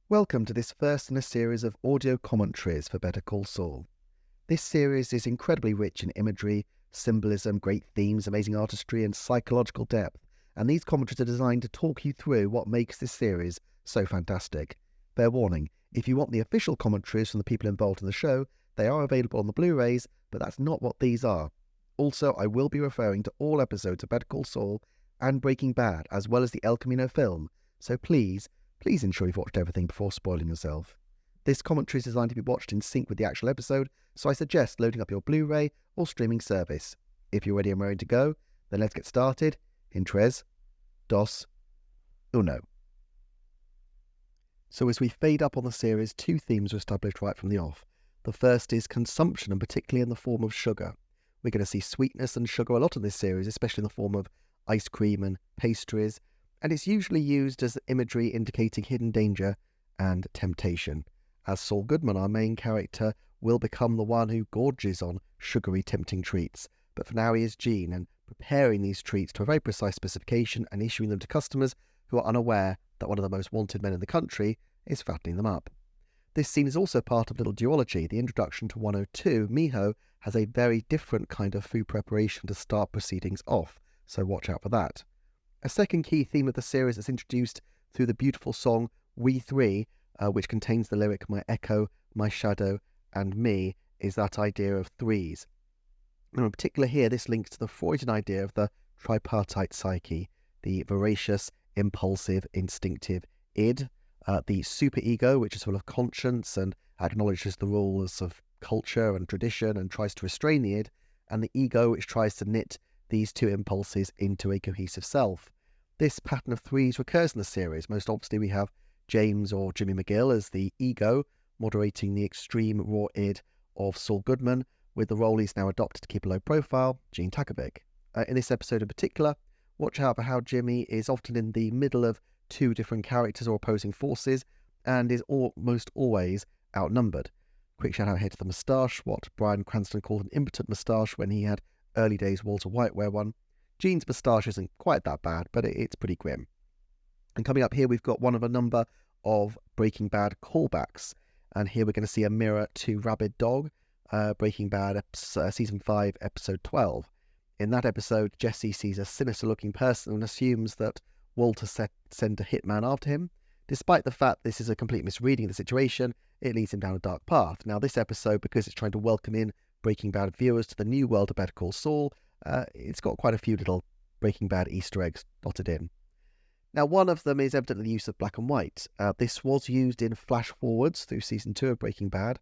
Welcome to this first in a series of audio commentaries for Better Call Saul. This series is incredibly rich in imagery, symbolism, great themes, amazing artistry, and psychological depth, and these commentaries are designed to talk you through what makes this series so fantastic. Fair warning, if you want the official commentaries from the people involved in the show, they are available on the Blu-rays, but that's not what these are. Also, I will be referring to all episodes of Better Call Saul and Breaking Bad, as well as the El Camino film, so please ensure you've watched everything before spoiling yourself. This commentary is designed to be watched in sync with the actual episode, so I suggest loading up your Blu-ray or streaming service. If you're ready and ready to go, then let's get started in 3, 2, 1. So as we fade up on the series, two themes are established right from the off. The first is consumption, and particularly in the form of sugar. We're going to see sweetness and sugar a lot in this series, especially in the form of ice cream and pastries, and it's usually used as imagery indicating hidden danger and temptation, as Saul Goodman, our main character, will become the one who gorges on sugary, tempting treats. But for now he is Gene, and preparing these treats to a very precise specification and issuing them to customers who are unaware that one of the most wanted men in the country is fattening them up. This scene is also part of little duology. The introduction to 102, Miho, has a very different kind of food preparation to start proceedings off, so watch out for that. A second key theme of the series is introduced through the beautiful song We Three, which contains the lyric "My echo, my shadow, and me," is that idea of threes. Now in particular here, this links to the Freudian idea of the tripartite psyche, the voracious, impulsive, instinctive id, the superego, which is full of conscience and acknowledges the rules of culture and tradition and tries to restrain the id, and the ego, which tries to knit these two impulses into a cohesive self. This pattern of threes recurs in the series. Most obviously we have James or Jimmy McGill as the ego, moderating the extreme raw id of Saul Goodman, with the role he's now adopted to keep a low profile, Gene Takovic. In this episode in particular, watch out for how Jimmy is often in the middle of two different characters or opposing forces, and is almost always outnumbered. Quick shout out here to the moustache, what Bryan Cranston called an impotent moustache when he had early days Walter White wear one. Gene's moustache isn't quite that bad, but it's pretty grim. And coming up here, we've got one of a number of Breaking Bad callbacks. And here we're going to see a mirror to Rabid Dog, Breaking Bad Season 5, Episode 12. In that episode, Jesse sees a sinister-looking person and assumes that Walter sent a hitman after him. Despite the fact this is a complete misreading of the situation, it leads him down a dark path. Now this episode, because it's trying to welcome in Breaking Bad viewers to the new world of Better Call Saul, it's got quite a few little Breaking Bad Easter eggs dotted in. Now one of them is evidently the use of black and white. This was used in flash forwards through Season 2 of Breaking Bad,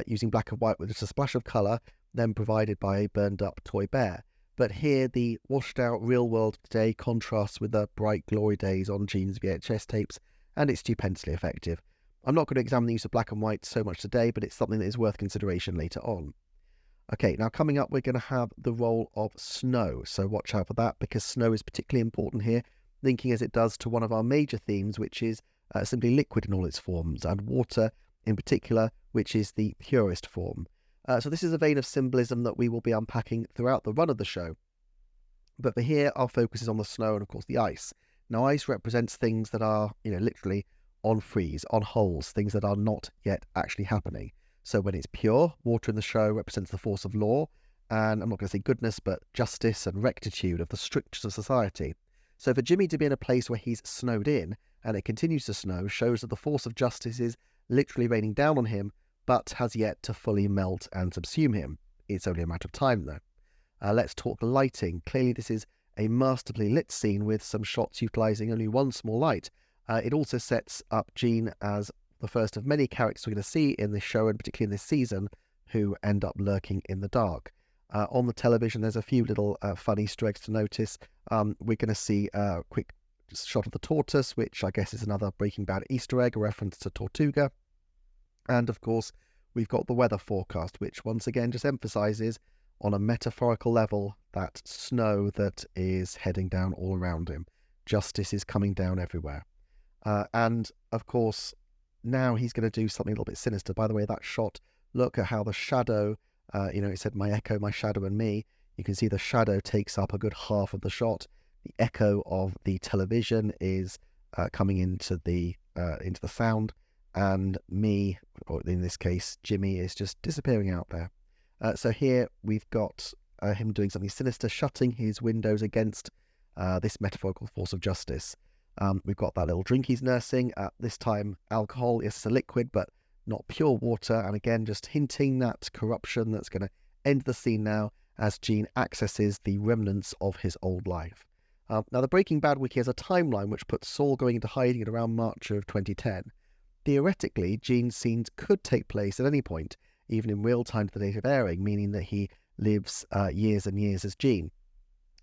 using black and white with just a splash of colour, then provided by a burned up toy bear. But here the washed out real world today contrasts with the bright glory days on Gene's VHS tapes, and it's stupendously effective. I'm not going to examine the use of black and white so much today, but it's something that is worth consideration later on. Okay, now coming up, we're going to have the role of snow, so watch out for that, because snow is particularly important here, linking as it does to one of our major themes, which is simply liquid in all its forms, and water in particular, which is the purest form. So this is a vein of symbolism that we will be unpacking throughout the run of the show. But for here, our focus is on the snow and, of course, the ice. Now, ice represents things that are, literally on freeze, on holes, things that are not yet actually happening. So when it's pure, water in the show represents the force of law, and I'm not going to say goodness, but justice and rectitude of the strictures of society. So for Jimmy to be in a place where he's snowed in, and it continues to snow, shows that the force of justice is literally raining down on him, but has yet to fully melt and subsume him. It's only a matter of time, though. Let's talk lighting. Clearly this is a masterfully lit scene with some shots utilising only one small light. It also sets up Gene as the first of many characters we're going to see in this show, and particularly in this season, who end up lurking in the dark. On the television, there's a few little fun Easter eggs to notice. We're going to see a quick shot of the tortoise, which I guess is another Breaking Bad Easter egg, a reference to Tortuga. And of course, we've got the weather forecast, which once again just emphasises, on a metaphorical level, that snow that is heading down all around him. Justice is coming down everywhere. And of course, now he's going to do something a little bit sinister. By the way, that shot, look at how the shadow, it said my echo, my shadow and me. You can see the shadow takes up a good half of the shot. The echo of the television is coming into the sound, and me, or in this case, Jimmy, is just disappearing out there. So here we've got him doing something sinister, shutting his windows against this metaphorical force of justice. We've got that little drink he's nursing. This time alcohol is a liquid, but not pure water. And again, just hinting that corruption that's going to end the scene now as Gene accesses the remnants of his old life. Now, the Breaking Bad wiki has a timeline which puts Saul going into hiding at around March of 2010. Theoretically, Gene's scenes could take place at any point, even in real time to the date of airing, meaning that he lives years and years as Gene.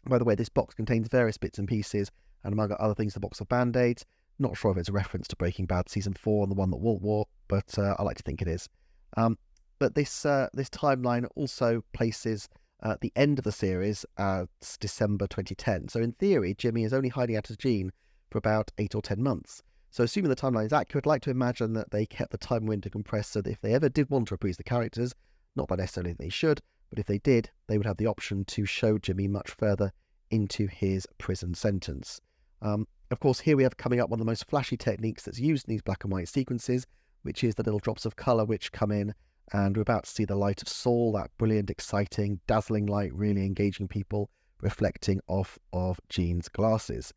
By the way, this box contains various bits and pieces, and among other things, the box of Band-Aids. Not sure if it's a reference to Breaking Bad Season 4 and the one that Walt wore, but I like to think it is. But this timeline also places the end of the series as December 2010. So in theory, Jimmy is only hiding out as Gene for about 8 or 10 months. So assuming the timeline is accurate, I'd like to imagine that they kept the time window compressed so that if they ever did want to reprise the characters, not by necessarily they should, but if they did, they would have the option to show Jimmy much further into his prison sentence. Of course, here we have coming up one of the most flashy techniques that's used in these black and white sequences, which is the little drops of colour which come in, and we're about to see the light of Saul, that brilliant, exciting, dazzling light, really engaging people, reflecting off of Gene's glasses.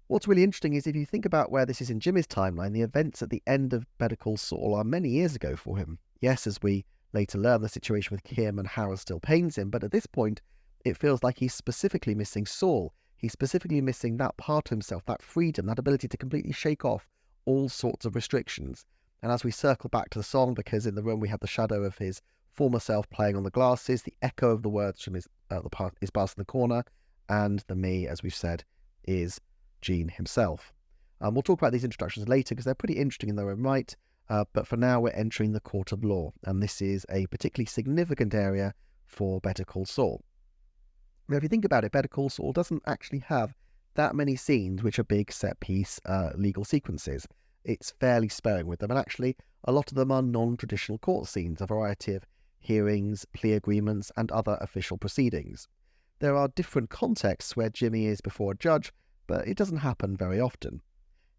What's really interesting is if you think about where this is in Jimmy's timeline, the events at the end of Better Call Saul are many years ago for him. Yes, as we later learn, the situation with Kim and Howard still pains him, but at this point, it feels like he's specifically missing Saul. He's specifically missing that part of himself, that freedom, that ability to completely shake off all sorts of restrictions. And as we circle back to the song, because in the room we have the shadow of his former self playing on the glasses, the echo of the words from his bass in the corner, and the me, as we've said, is Gene himself. We'll talk about these introductions later because they're pretty interesting in their own right, but for now we're entering the court of law, and this is a particularly significant area for Better Call Saul. Now, if you think about it, Better Call Saul doesn't actually have that many scenes which are big set-piece legal sequences. It's fairly sparing with them, and actually a lot of them are non-traditional court scenes, a variety of hearings, plea agreements, and other official proceedings. There are different contexts where Jimmy is before a judge, but it doesn't happen very often.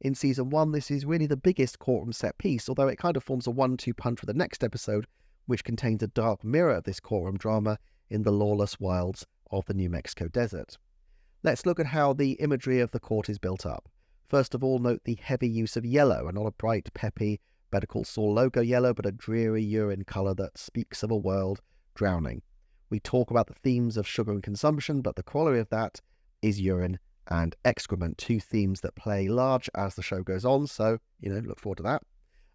In Season 1, this is really the biggest courtroom set piece, although it kind of forms a 1-2 punch with the next episode, which contains a dark mirror of this courtroom drama in the lawless wilds of the New Mexico desert. Let's look at how the imagery of the court is built up. First of all, note the heavy use of yellow, and not a bright, peppy Better Call Saul logo yellow, but a dreary urine colour that speaks of a world drowning. We talk about the themes of sugar and consumption, but the corollary of that is urine and excrement, two themes that play large as the show goes on, so, look forward to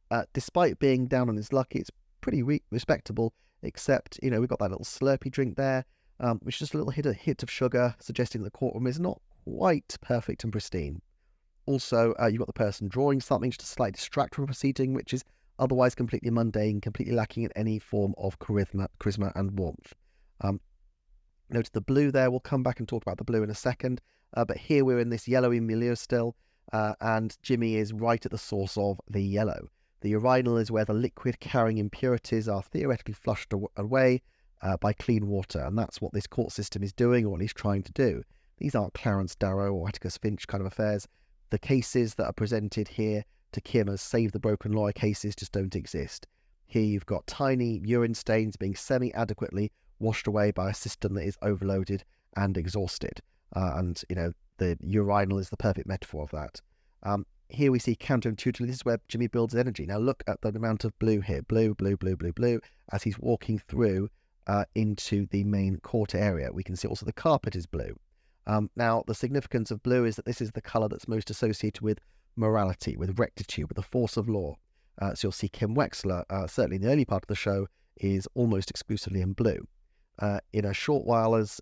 that. Despite being down on his luck, it's pretty respectable, except, we've got that little Slurpee drink there, which is just a little hit of sugar, suggesting the courtroom is not quite perfect and pristine. Also, you've got the person drawing something just to slightly distract from a proceeding, which is otherwise completely mundane, completely lacking in any form of charisma and warmth. Notice the blue there. We'll come back and talk about the blue in a second. But here we're in this yellowy milieu still, and Jimmy is right at the source of the yellow. The urinal is where the liquid carrying impurities are theoretically flushed away by clean water, and that's what this court system is doing, or at least trying to do. These aren't Clarence Darrow or Atticus Finch kind of affairs. The cases that are presented here to Kim as Save the Broken Lawyer cases just don't exist. Here you've got tiny urine stains being semi-adequately washed away by a system that is overloaded and exhausted. The urinal is the perfect metaphor of that. Here we see counterintuitively, this is where Jimmy builds his energy. Now look at the amount of blue here. Blue, blue, blue, blue, blue, as he's walking through into the main court area. We can see also the carpet is blue. Now, the significance of blue is that this is the colour that's most associated with morality, with rectitude, with the force of law. So you'll see Kim Wexler, certainly in the early part of the show, is almost exclusively in blue. In a short while, as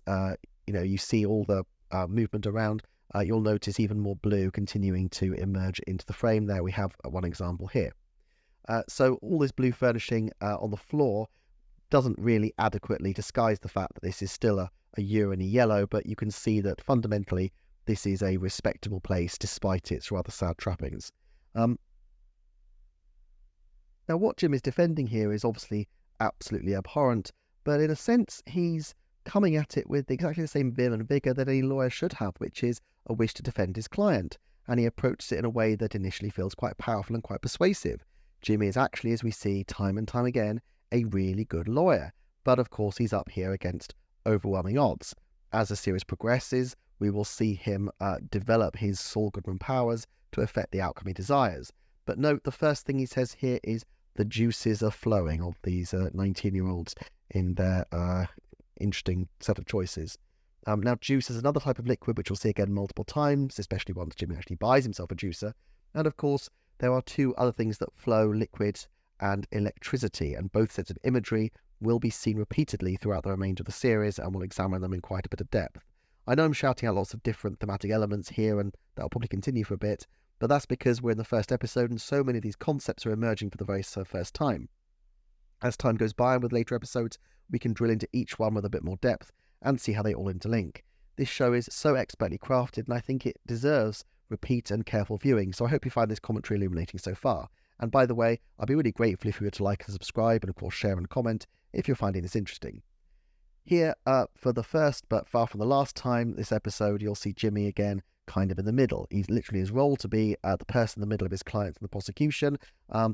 you see all the movement around, you'll notice even more blue continuing to emerge into the frame. There we have one example here. So all this blue furnishing on the floor doesn't really adequately disguise the fact that this is still a urine-y yellow, but you can see that fundamentally this is a respectable place despite its rather sad trappings. Now what Jim is defending here is obviously absolutely abhorrent, but in a sense he's coming at it with exactly the same vim and vigour that any lawyer should have, which is a wish to defend his client, and he approaches it in a way that initially feels quite powerful and quite persuasive. Jimmy is actually, as we see time and time again, a really good lawyer. But of course, he's up here against overwhelming odds. As the series progresses, we will see him develop his Saul Goodman powers to affect the outcome he desires. But note, the first thing he says here is the juices are flowing of these 19-year-olds in their interesting set of choices. Now, juice is another type of liquid which we'll see again multiple times, especially once Jimmy actually buys himself a juicer. And of course, there are two other things that flow, liquid and electricity, and both sets of imagery will be seen repeatedly throughout the remainder of the series, and we'll examine them in quite a bit of depth. I know I'm shouting out lots of different thematic elements here, and that'll probably continue for a bit, but that's because we're in the first episode and so many of these concepts are emerging for the very first time. As time goes by and with later episodes, we can drill into each one with a bit more depth and see how they all interlink. This show is so expertly crafted, and I think it deserves repeat and careful viewing, so I hope you find this commentary illuminating so far. And by the way, I'd be really grateful if you were to like and subscribe, and of course share and comment if you're finding this interesting. Here, for the first but far from the last time this episode, you'll see Jimmy again kind of in the middle. He's literally his role to be the person in the middle of his clients and the prosecution.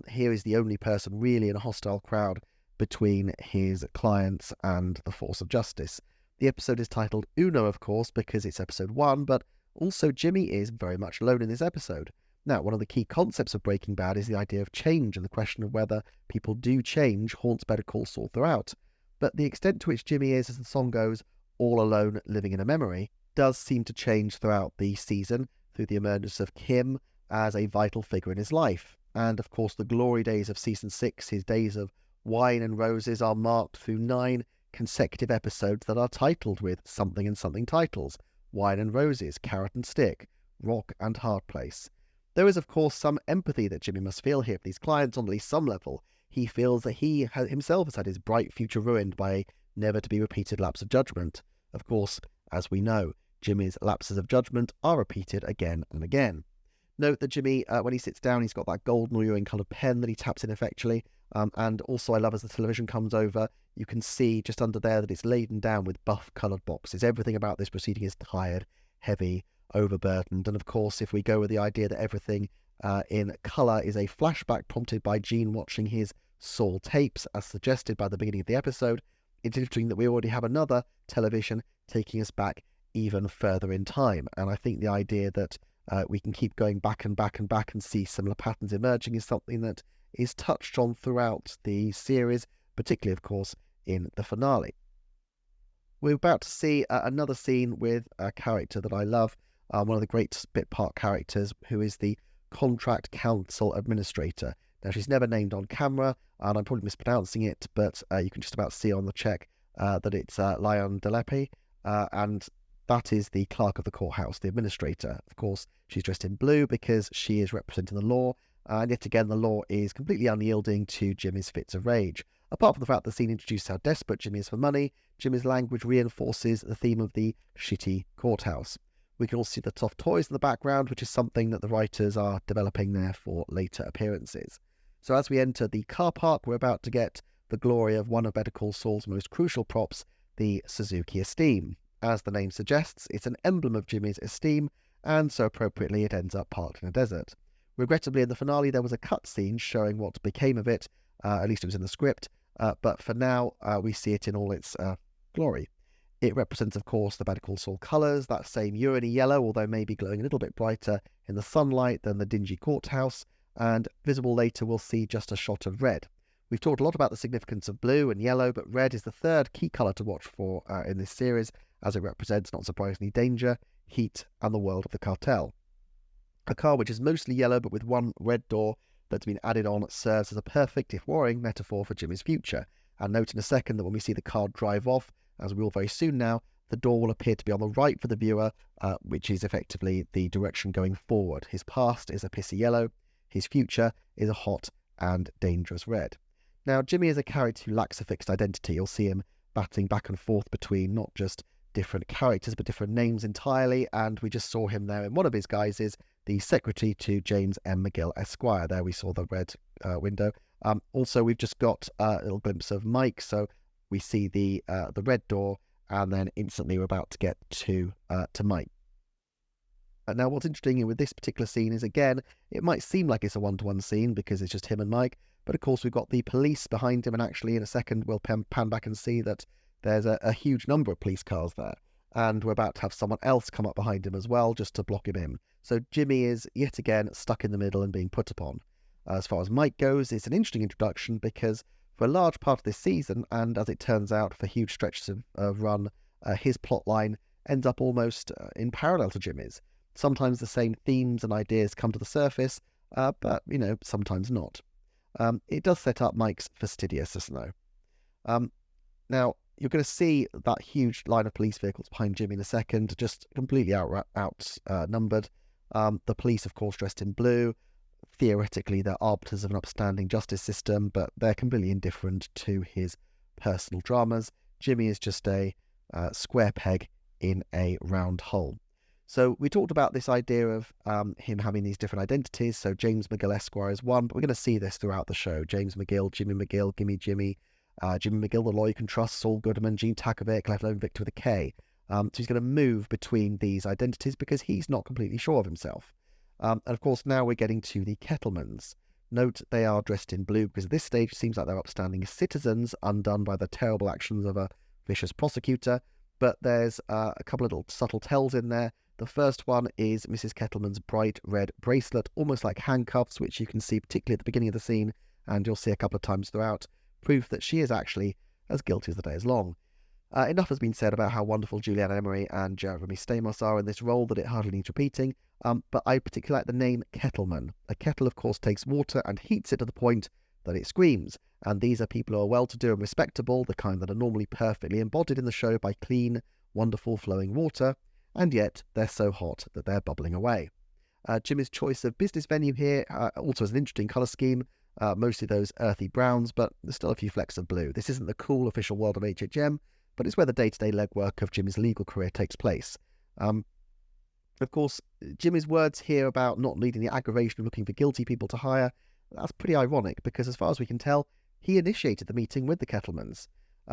Here is the only person really in a hostile crowd between his clients and the force of justice. The episode is titled Uno, of course, because it's episode 1, but also Jimmy is very much alone in this episode. Now, one of the key concepts of Breaking Bad is the idea of change, and the question of whether people do change haunts Better Call Saul throughout. But the extent to which Jimmy is, as the song goes, all alone living in a memory, does seem to change throughout the season through the emergence of Kim as a vital figure in his life. And of course, the glory days of season 6, his days of wine and roses, are marked through 9 consecutive episodes that are titled with something and something titles: Wine and Roses, Carrot and Stick, Rock and Hard Place. There is, of course, some empathy that Jimmy must feel here for these clients on at least some level. He feels that he himself has had his bright future ruined by a never-to-be-repeated lapse of judgment. Of course, as we know, Jimmy's lapses of judgment are repeated again and again. Note that Jimmy, when he sits down, he's got that golden or urine-coloured pen that he taps in effectually. And also I love as the television comes over, you can see just under there that it's laden down with buff-coloured boxes. Everything about this proceeding is tired, heavy, overburdened. And of course, if we go with the idea that everything in colour is a flashback prompted by Gene watching his Saul tapes, as suggested by the beginning of the episode, it's interesting that we already have another television taking us back even further in time. And I think the idea that we can keep going back and back and back and see similar patterns emerging is something that is touched on throughout the series, particularly, of course, in the finale. We're about to see another scene with a character that I love, one of the great bit part characters, who is the Contract Council Administrator. Now, she's never named on camera, and I'm probably mispronouncing it, but you can just about see on the check that it's Lyon Delepe, and that is the clerk of the courthouse, the administrator. Of course, she's dressed in blue because she is representing the law, and yet again the law is completely unyielding to Jimmy's fits of rage. Apart from the fact the scene introduces how desperate Jimmy is for money, Jimmy's language reinforces the theme of the shitty courthouse. We can also see the soft toys in the background, which is something that the writers are developing there for later appearances. So as we enter the car park, we're about to get the glory of one of Better Call Saul's most crucial props, the Suzuki Esteem. As the name suggests, it's an emblem of Jimmy's esteem, and so appropriately it ends up parked in a desert. Regrettably, in the finale, there was a cutscene showing what became of it, at least it was in the script, but for now, we see it in all its glory. It represents, of course, the Better Call Saul colours, that same urine yellow, although maybe glowing a little bit brighter in the sunlight than the dingy courthouse, and visible later we'll see just a shot of red. We've talked a lot about the significance of blue and yellow, but red is the third key colour to watch for in this series, as it represents, not surprisingly, danger, heat, and the world of the cartel. A car which is mostly yellow but with one red door that's been added on serves as a perfect, if worrying, metaphor for Jimmy's future. And note in a second that when we see the car drive off, as we will very soon now, the door will appear to be on the right for the viewer, which is effectively the direction going forward. His past is a pissy yellow, his future is a hot and dangerous red. Now, Jimmy is a character who lacks a fixed identity. You'll see him battling back and forth between not just different characters, but different names entirely, and we just saw him there in one of his guises, the secretary to James M. McGill Esquire. There we saw the red window. Also, we've just got a little glimpse of Mike, so we see the red door, and then instantly we're about to get to Mike. Now, what's interesting with this particular scene is, again, it might seem like it's a one-to-one scene because it's just him and Mike, but of course we've got the police behind him, and actually in a second we'll pan back and see that there's a huge number of police cars there, and we're about to have someone else come up behind him as well just to block him in. So Jimmy is yet again stuck in the middle and being put upon. As far as Mike goes, it's an interesting introduction because for a large part of this season, and as it turns out for huge stretches of run, his plot line ends up almost in parallel to Jimmy's. Sometimes the same themes and ideas come to the surface, but, sometimes not. It does set up Mike's fastidiousness, though. Now, you're going to see that huge line of police vehicles behind Jimmy in a second, just completely outnumbered. The police, of course, dressed in blue. Theoretically, they're arbiters of an upstanding justice system, but they're completely indifferent to his personal dramas. Jimmy is just a square peg in a round hole. So we talked about this idea of him having these different identities. So James McGill Esquire is one, but we're going to see this throughout the show. James McGill, Gimme McGill, Jimmy McGill, the lawyer you can trust, Saul Goodman, Gene Takovic, left alone Victor with a K. So he's going to move between these identities because he's not completely sure of himself. And of course, now we're getting to the Kettlemans. Note they are dressed in blue because at this stage it seems like they're upstanding citizens undone by the terrible actions of a vicious prosecutor. But there's a couple of little subtle tells in there. The first one is Mrs. Kettleman's bright red bracelet, almost like handcuffs, which you can see particularly at the beginning of the scene, and you'll see a couple of times throughout, proof that she is actually as guilty as the day is long. Enough has been said about how wonderful Julianne Emery and Jeremy Stamos are in this role that it hardly needs repeating, but I particularly like the name Kettleman. A kettle, of course, takes water and heats it to the point that it screams, and these are people who are well-to-do and respectable, the kind that are normally perfectly embodied in the show by clean, wonderful flowing water, and yet they're so hot that they're bubbling away. Jimmy's choice of business venue here also has an interesting colour scheme, mostly those earthy browns, but there's still a few flecks of blue. This isn't the cool official world of HHM, but it's where the day-to-day legwork of Jimmy's legal career takes place. Of course, Jimmy's words here about not needing the aggravation of looking for guilty people to hire, that's pretty ironic because as far as we can tell, he initiated the meeting with the Kettlemans.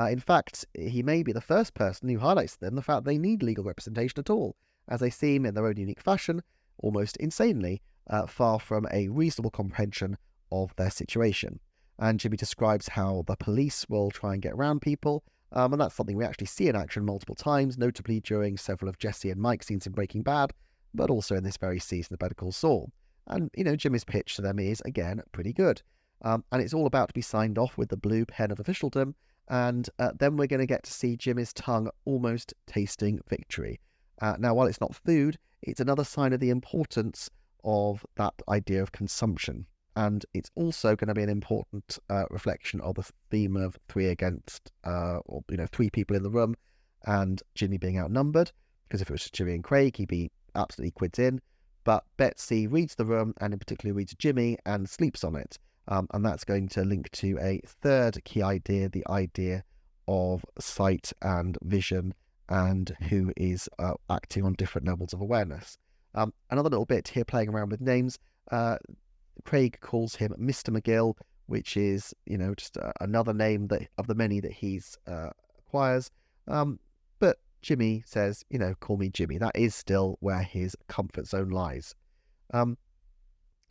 In fact, he may be the first person who highlights to them the fact they need legal representation at all, as they seem, in their own unique fashion, almost insanely, far from a reasonable comprehension of their situation. And Jimmy describes how the police will try and get around people, and that's something we actually see in action multiple times, notably during several of Jesse and Mike's scenes in Breaking Bad, but also in this very season of Better Call Saul. And, Jimmy's pitch to them is, again, pretty good. And it's all about to be signed off with the blue pen of officialdom, and then we're going to get to see Jimmy's tongue almost tasting victory. Now, while it's not food, it's another sign of the importance of that idea of consumption. And it's also going to be an important reflection of the theme of three people in the room, and Jimmy being outnumbered, because if it was just Jimmy and Craig, he'd be absolutely quids in. But Betsy reads the room, and in particular reads Jimmy, and sleeps on it. And that's going to link to a third key idea, the idea of sight and vision and who is acting on different levels of awareness. Another little bit here playing around with names. Craig calls him Mr. McGill, which is, just another name of the many that he's acquires. But Jimmy says, call me Jimmy. That is still where his comfort zone lies.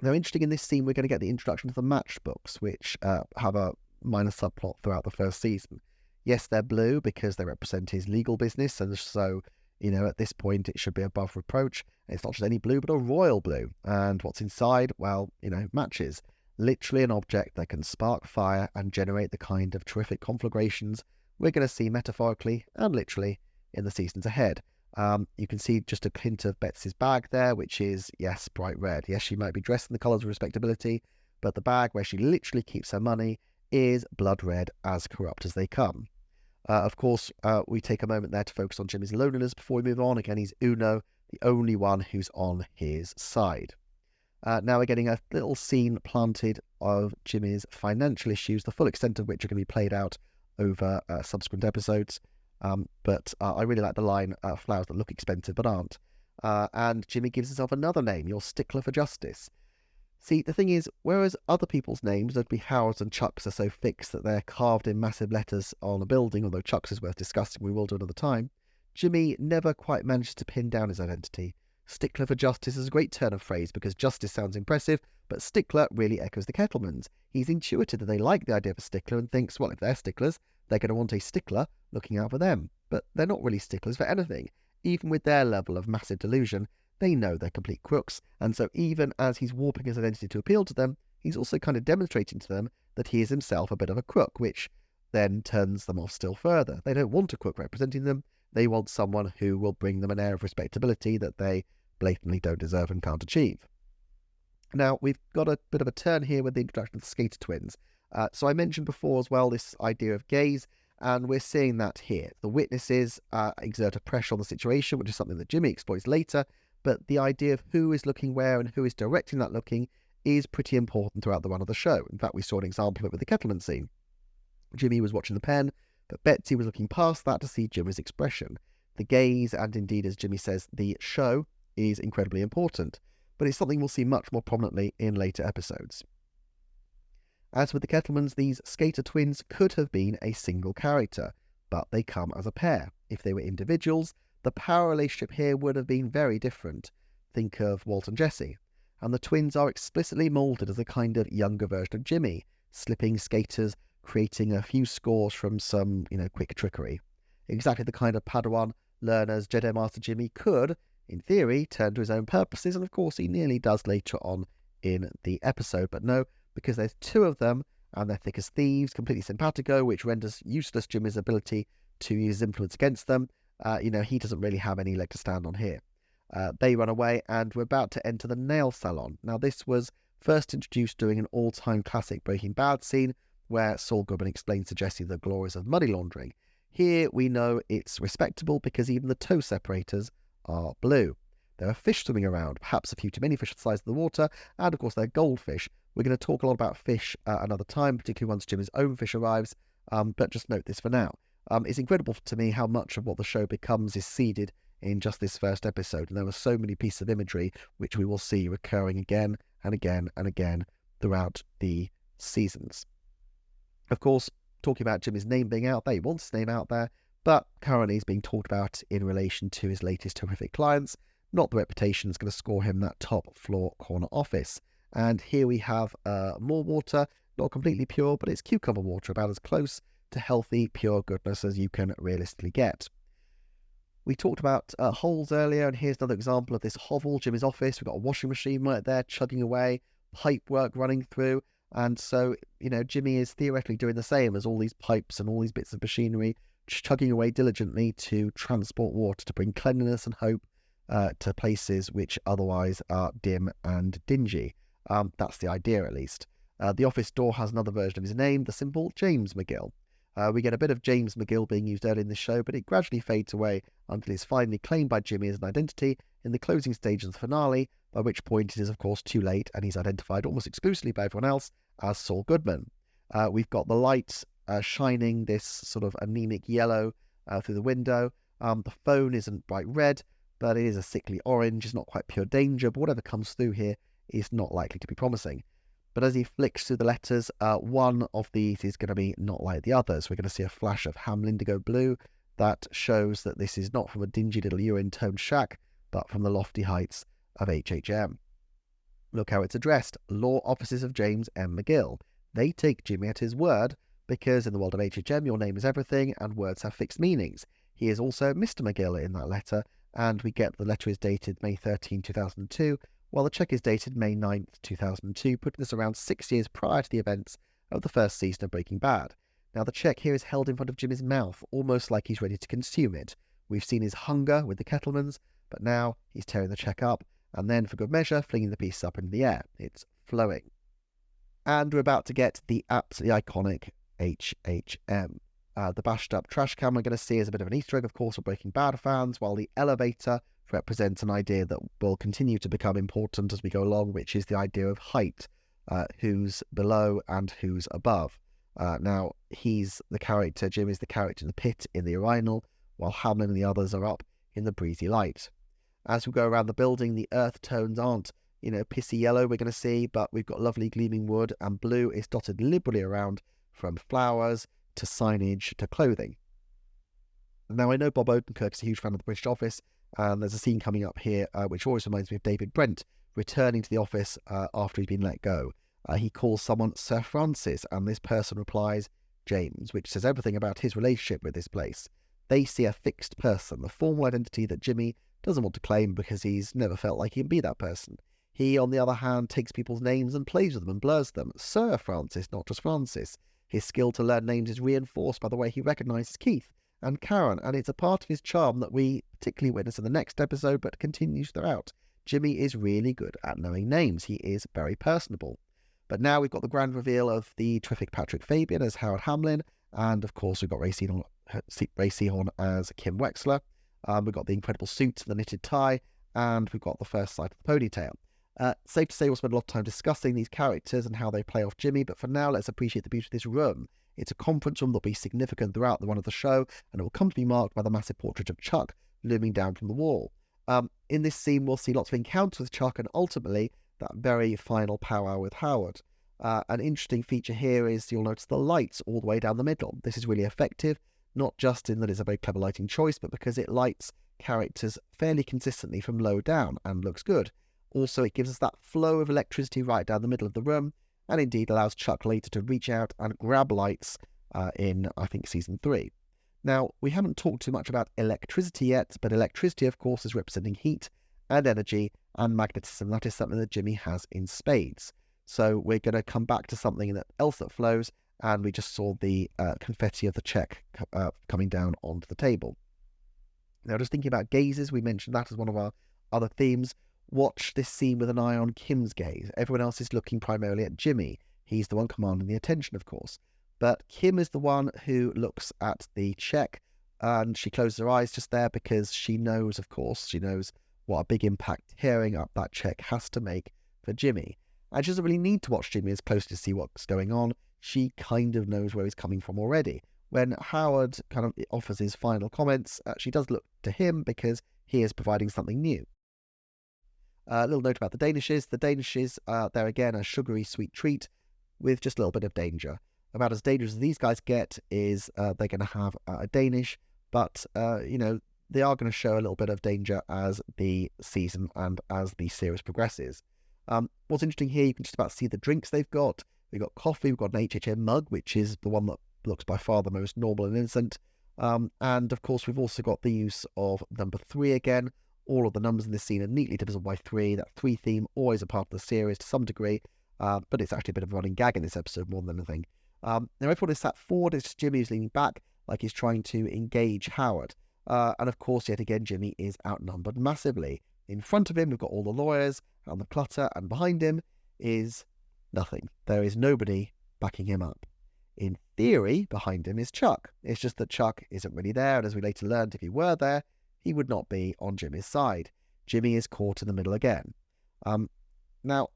Now, interesting in this scene, we're going to get the introduction to the matchbooks, which have a minor subplot throughout the first season. Yes, they're blue because they represent his legal business, and so, at this point it should be above reproach. It's not just any blue, but a royal blue. And what's inside? Well, matches. Literally an object that can spark fire and generate the kind of terrific conflagrations we're going to see metaphorically and literally in the seasons ahead. You can see just a hint of Betsy's bag there, which is, yes, bright red. Yes, she might be dressed in the colours of respectability, but the bag where she literally keeps her money is blood red, as corrupt as they come. Of course, we take a moment there to focus on Jimmy's loneliness before we move on. Again, he's Uno, the only one who's on his side. Now we're getting a little scene planted of Jimmy's financial issues, the full extent of which are going to be played out over subsequent episodes. But I really like the line, flowers that look expensive but aren't. And Jimmy gives himself another name, your stickler for justice. See, the thing is, whereas other people's names, notably Howard's and Chuck's, are so fixed that they're carved in massive letters on a building, although Chuck's is worth discussing, we will do another time, Jimmy never quite manages to pin down his identity. Stickler for justice is a great turn of phrase because justice sounds impressive, but stickler really echoes the Kettlemans. He's intuited that they like the idea of a stickler and thinks, well, if they're sticklers, they're going to want a stickler looking out for them. But they're not really sticklers for anything. Even with their level of massive delusion, they know they're complete crooks, and so even as he's warping his identity to appeal to them, he's also kind of demonstrating to them that he is himself a bit of a crook, which then turns them off still further. They don't want a crook representing them. They want someone who will bring them an air of respectability that they blatantly don't deserve and can't achieve. Now, we've got a bit of a turn here with the introduction of the Skater twins. So I mentioned before as well this idea of gaze, and we're seeing that here. The witnesses exert a pressure on the situation, which is something that Jimmy exploits later, but the idea of who is looking where and who is directing that looking is pretty important throughout the run of the show. In fact, we saw an example of it with the Kettleman scene. Jimmy was watching the pen, but Betsy was looking past that to see Jimmy's expression. The gaze, and indeed, as Jimmy says, the show, is incredibly important, but it's something we'll see much more prominently in later episodes. As with the Kettlemans, these Skater twins could have been a single character, but they come as a pair. If they were individuals, the power relationship here would have been very different. Think of Walt and Jesse. And the twins are explicitly moulded as a kind of younger version of Jimmy, slipping skaters, creating a few scores from some, quick trickery. Exactly the kind of Padawan learners Jedi Master Jimmy could, in theory, turn to his own purposes, and of course he nearly does later on in the episode. But no, because there's two of them, and they're thick as thieves, completely simpatico, which renders useless Jimmy's ability to use his influence against them. He doesn't really have any leg to stand on here. They run away, and we're about to enter the nail salon. Now, this was first introduced during an all-time classic Breaking Bad scene, where Saul Goodman explains to Jesse the glories of money laundering. Here we know it's respectable because even the toe separators are blue. There are fish swimming around, perhaps a few too many fish for the size of the water, and of course they're goldfish. We're going to talk a lot about fish another time, particularly once Jimmy's own fish arrives, but just note this for now. It's incredible to me how much of what the show becomes is seeded in just this first episode, and there were so many pieces of imagery which we will see recurring again and again and again throughout the seasons. Of course, talking about Jimmy's name being out there, he wants his name out there, but currently he's being talked about in relation to his latest horrific clients, not the reputation that's going to score him that top floor corner office. And here we have more water, not completely pure, but it's cucumber water, about as close to healthy, pure goodness as you can realistically get. We talked about holes earlier, and here's another example of this hovel, Jimmy's office. We've got a washing machine right there chugging away, pipe work running through, and so, Jimmy is theoretically doing the same as all these pipes and all these bits of machinery, chugging away diligently to transport water, to bring cleanliness and hope to places which otherwise are dim and dingy. That's the idea, at least. The office door has another version of his name, the simple James McGill. We get a bit of James McGill being used early in the show, but it gradually fades away until he's finally claimed by Jimmy as an identity in the closing stage of the finale, by which point it is of course too late and he's identified almost exclusively by everyone else as Saul Goodman. We've got the light shining this sort of anemic yellow through the window. The phone isn't bright red, but it is a sickly orange. It's not quite pure danger, but whatever comes through here is not likely to be promising. But as he flicks through the letters, one of these is going to be not like the others. We're going to see a flash of ham indigo blue that shows that this is not from a dingy little urine-toned shack, but from the lofty heights of HHM. Look how it's addressed. Law Offices of James M. McGill. They take Jimmy at his word, because in the world of HHM, your name is everything, and words have fixed meanings. He is also Mr. McGill in that letter, and we get the letter is dated May 13, 2002, while the check is dated May 9, 2002, putting us around 6 years prior to the events of the first season of Breaking Bad. Now, the check here is held in front of Jimmy's mouth, almost like he's ready to consume it. We've seen his hunger with the Kettlemans, but now he's tearing the check up, and then, for good measure, flinging the piece up into the air. It's flowing. And we're about to get the absolutely iconic HHM. The bashed up trash can we're going to see as a bit of an Easter egg, of course, for Breaking Bad fans, while the elevator represents an idea that will continue to become important as we go along, which is the idea of height, who's below and who's above. Now, he's the character, Jim is the character in the pit in the urinal, while Hamlin and the others are up in the breezy light. As we go around the building, the earth tones aren't, pissy yellow we're going to see, but we've got lovely gleaming wood, and blue is dotted liberally around from flowers to signage to clothing. Now, I know Bob Odenkirk is a huge fan of the British Office, And there's a scene coming up here which always reminds me of David Brent returning to the office after he's been let go. He calls someone Sir Francis, and this person replies James, which says everything about his relationship with this place. They see a fixed person, the formal identity that Jimmy doesn't want to claim because he's never felt like he can be that person. He, on the other hand, takes people's names and plays with them and blurs them. Sir Francis, not just Francis. His skill to learn names is reinforced by the way he recognises Keith and Karen, and it's a part of his charm that we particularly witness in the next episode, but continues throughout. Jimmy is really good at knowing names. He is very personable. But now we've got the grand reveal of the terrific Patrick Fabian as Howard Hamlin, and of course we've got Ray Seahorn as Kim Wexler. We've got the incredible suit, the knitted tie, and we've got the first sight of the ponytail. Safe to say we'll spend a lot of time discussing these characters and how they play off Jimmy, but for now let's appreciate the beauty of this room. It's a conference room that will be significant throughout the run of the show, and it will come to be marked by the massive portrait of Chuck looming down from the wall. In this scene we'll see lots of encounters with Chuck and ultimately that very final powwow with Howard. An interesting feature here is you'll notice the lights all the way down the middle. This is really effective, not just in that it's a very clever lighting choice, but because it lights characters fairly consistently from low down and looks good. Also, it gives us that flow of electricity right down the middle of the room, and indeed allows Chuck later to reach out and grab lights in, I think, Season 3. Now, we haven't talked too much about electricity yet, but electricity, of course, is representing heat and energy and magnetism. That is something that Jimmy has in spades. So we're going to come back to something else that flows, and we just saw the confetti of the check coming down onto the table. Now, just thinking about gazes, we mentioned that as one of our other themes. Watch this scene with an eye on Kim's gaze. Everyone else is looking primarily at Jimmy. He's the one commanding the attention, of course. But Kim is the one who looks at the check, and she closes her eyes just there because she knows, of course, what a big impact tearing up that check has to make for Jimmy. And she doesn't really need to watch Jimmy as close to see what's going on. She kind of knows where he's coming from already. When Howard kind of offers his final comments, she does look to him because he is providing something new. A little note about the Danishes. The Danishes, they're again a sugary sweet treat with just a little bit of danger. About as dangerous as these guys get is they're going to have a Danish, but they are going to show a little bit of danger as the season and as the series progresses. What's interesting here, you can just about see the drinks they've got. We've got coffee, we've got an HHM mug, which is the one that looks by far the most normal and innocent. And of course, we've also got the use of number 3 again. All of the numbers in this scene are neatly divisible by 3. That 3 theme, always a part of the series to some degree, but it's actually a bit of a running gag in this episode more than anything. Now everyone is sat forward, it's Jimmy who's leaning back like he's trying to engage Howard. And of course, yet again, Jimmy is outnumbered massively. In front of him, we've got all the lawyers and the clutter, and behind him is nothing. There is nobody backing him up. In theory, behind him is Chuck. It's just that Chuck isn't really there, and as we later learned, if he were there, he would not be on Jimmy's side. Jimmy is caught in the middle again. Now,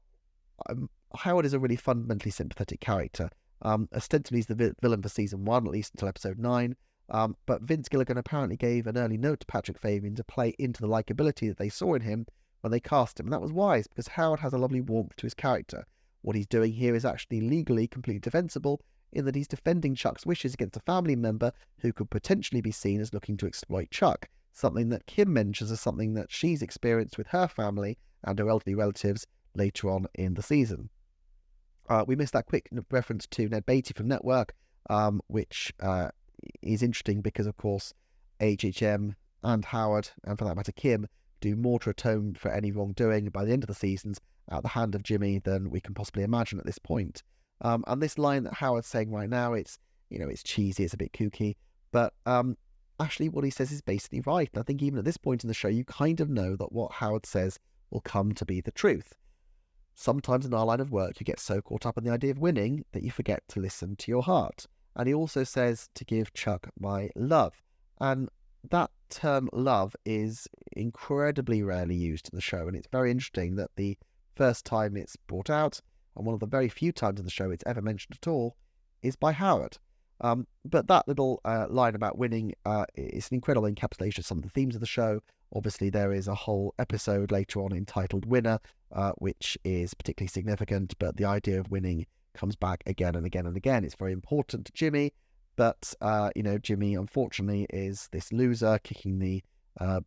Howard is a really fundamentally sympathetic character. Ostensibly, he's the villain for Season 1, at least until Episode 9. But Vince Gilligan apparently gave an early note to Patrick Fabian to play into the likability that they saw in him when they cast him. And that was wise, because Howard has a lovely warmth to his character. What he's doing here is actually legally completely defensible, in that he's defending Chuck's wishes against a family member who could potentially be seen as looking to exploit Chuck, something that Kim mentions as something that she's experienced with her family and her elderly relatives later on in the season. We missed that quick reference to Ned Beatty from Network, which is interesting because, of course, HHM and Howard, and for that matter Kim, do more to atone for any wrongdoing by the end of the seasons at the hand of Jimmy than we can possibly imagine at this point. And this line that Howard's saying right now, it's cheesy, it's a bit kooky, but actually what he says is basically right. And I think even at this point in the show, you kind of know that what Howard says will come to be the truth. Sometimes in our line of work, you get so caught up in the idea of winning that you forget to listen to your heart. And he also says to give Chuck my love. And that term love is incredibly rarely used in the show. And it's very interesting that the first time it's brought out, and one of the very few times in the show it's ever mentioned at all, is by Howard. But that little line about winning is an incredible encapsulation of some of the themes of the show. Obviously, there is a whole episode later on entitled Winner, which is particularly significant, but the idea of winning comes back again and again and again. It's very important to Jimmy, but, Jimmy, unfortunately, is this loser kicking the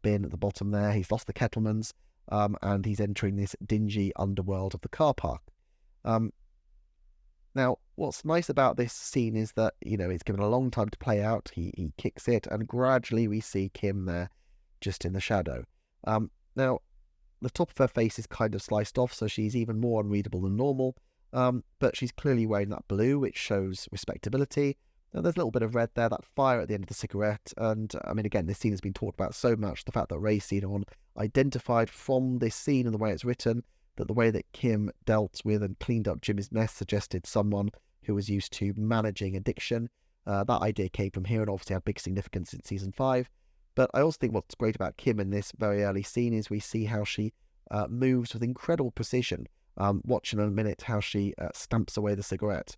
bin at the bottom there. He's lost the Kettlemans, and he's entering this dingy underworld of the car park. Now, what's nice about this scene is that, it's given a long time to play out. He kicks it, and gradually we see Kim there just in the shadow. Now, the top of her face is kind of sliced off, so she's even more unreadable than normal. But she's clearly wearing that blue, which shows respectability. Now, there's a little bit of red there, that fire at the end of the cigarette. And, again, this scene has been talked about so much. The fact that Ray's seen on identified from this scene and the way it's written that the way that Kim dealt with and cleaned up Jimmy's mess suggested someone who was used to managing addiction. That idea came from here and obviously had big significance in season 5. But I also think what's great about Kim in this very early scene is we see how she moves with incredible precision. Watch in a minute how she stamps away the cigarette.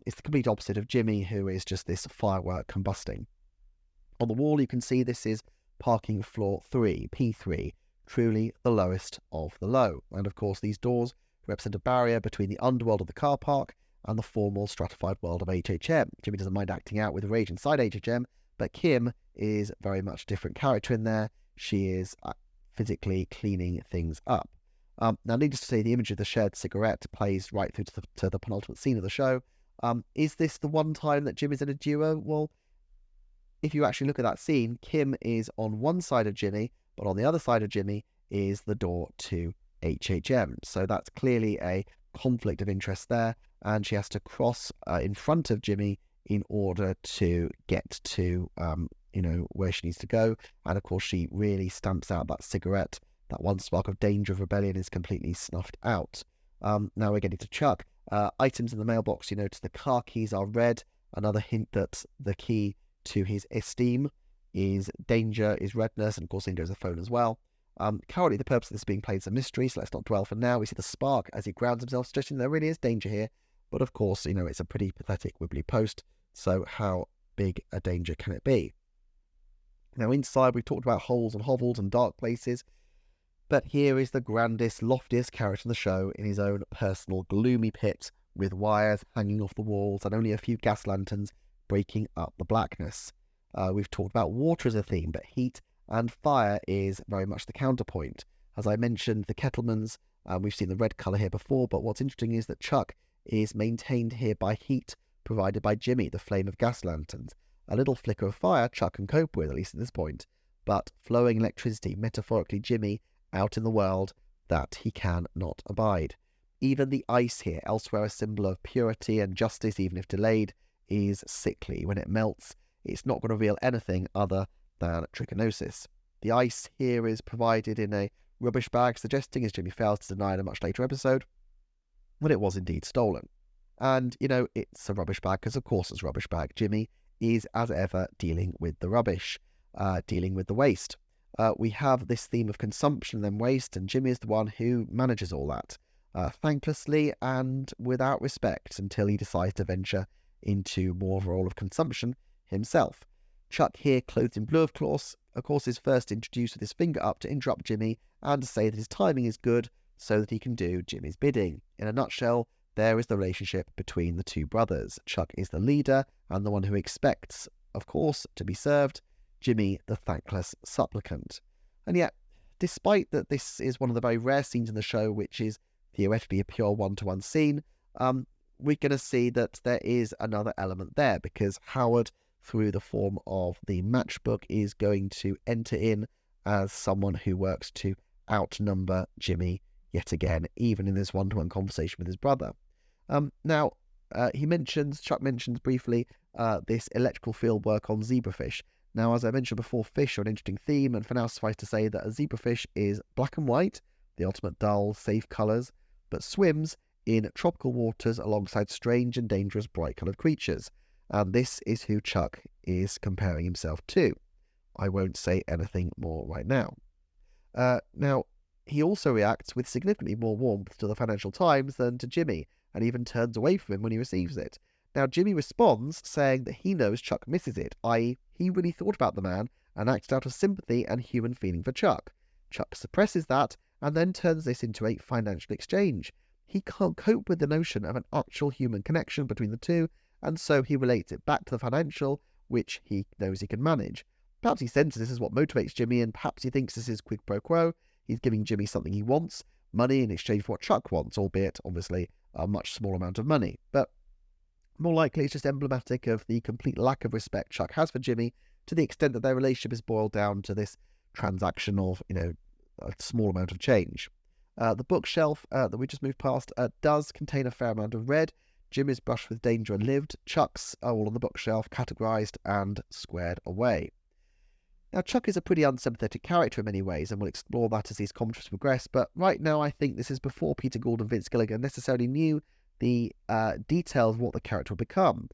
It's the complete opposite of Jimmy, who is just this firework combusting. On the wall, you can see this is parking floor 3, P3, truly the lowest of the low. And of course, these doors represent a barrier between the underworld of the car park and the formal stratified world of HHM. Jimmy doesn't mind acting out with rage inside HHM, but Kim is very much a different character in there. She is physically cleaning things up. Now, needless to say, the image of the shared cigarette plays right through to the penultimate scene of the show. Is this the one time that Jim is in a duo? Well, if you actually look at that scene, Kim is on one side of Jimmy, but on the other side of Jimmy is the door to HHM. So that's clearly a conflict of interest there, and she has to cross in front of Jimmy in order to get to, where she needs to go. And of course, she really stamps out that cigarette. That one spark of danger of rebellion is completely snuffed out. Now we're getting to Chuck. Items in the mailbox, you notice the car keys are red. Another hint that the key to his esteem is danger, is redness, and of course danger is a phone as well. Currently, the purpose of this being played is a mystery, so let's not dwell for now. We see the spark as he grounds himself, suggesting there really is danger here. But of course, it's a pretty pathetic wibbly post, so how big a danger can it be? Now inside, we've talked about holes and hovels and dark places, but here is the grandest, loftiest character in the show in his own personal gloomy pit with wires hanging off the walls and only a few gas lanterns breaking up the blackness. We've talked about water as a theme, but heat and fire is very much the counterpoint. As I mentioned, the Kettlemans, we've seen the red colour here before, but what's interesting is that Chuck is maintained here by heat provided by Jimmy, the flame of gas lanterns. A little flicker of fire Chuck can cope with, at least at this point, but flowing electricity, metaphorically Jimmy, out in the world, that he cannot abide. Even the ice here, elsewhere a symbol of purity and justice, even if delayed, is sickly. When it melts, it's not going to reveal anything other than trichinosis. The ice here is provided in a rubbish bag, suggesting, as Jimmy fails to deny in a much later episode, that it was indeed stolen. And, it's a rubbish bag because, of course, it's a rubbish bag. Jimmy is, as ever, dealing with the rubbish, dealing with the waste. We have this theme of consumption and then waste, and Jimmy is the one who manages all that, thanklessly and without respect, until he decides to venture into more of a role of consumption himself. Chuck here, clothed in blue, of course, is first introduced with his finger up to interrupt Jimmy and to say that his timing is good so that he can do Jimmy's bidding. In a nutshell, there is the relationship between the two brothers. Chuck is the leader and the one who expects, of course, to be served. Jimmy, the thankless supplicant. And yet, despite that this is one of the very rare scenes in the show, which is theoretically a pure one-to-one scene, we're going to see that there is another element there, because Howard, through the form of the matchbook, is going to enter in as someone who works to outnumber Jimmy yet again, even in this one-to-one conversation with his brother. Chuck mentions briefly this electrical field work on zebrafish. Now, as I mentioned before, fish are an interesting theme, and for now suffice to say that a zebrafish is black and white, the ultimate dull, safe colours, but swims in tropical waters alongside strange and dangerous bright-coloured creatures. And this is who Chuck is comparing himself to. I won't say anything more right now. Now, he also reacts with significantly more warmth to the Financial Times than to Jimmy, and even turns away from him when he receives it. Now, Jimmy responds saying that he knows Chuck misses it, i.e. he really thought about the man and acted out of sympathy and human feeling for Chuck. Chuck suppresses that and then turns this into a financial exchange. He can't cope with the notion of an actual human connection between the two, and so he relates it back to the financial, which he knows he can manage. perhaps he senses this is what motivates Jimmy, and perhaps he thinks this is quid pro quo. He's giving Jimmy something he wants, money in exchange for what Chuck wants, albeit obviously a much smaller amount of money. But more likely it's just emblematic of the complete lack of respect Chuck has for Jimmy, to the extent that their relationship is boiled down to this transaction of, a small amount of change. The bookshelf that we just moved past does contain a fair amount of red. Jimmy's brushed with danger and lived. Chuck's are all on the bookshelf, categorised and squared away. Now, Chuck is a pretty unsympathetic character in many ways, and we'll explore that as these commentaries progress, but right now I think this is before Peter Gould and Vince Gilligan necessarily knew the details of what the character would become.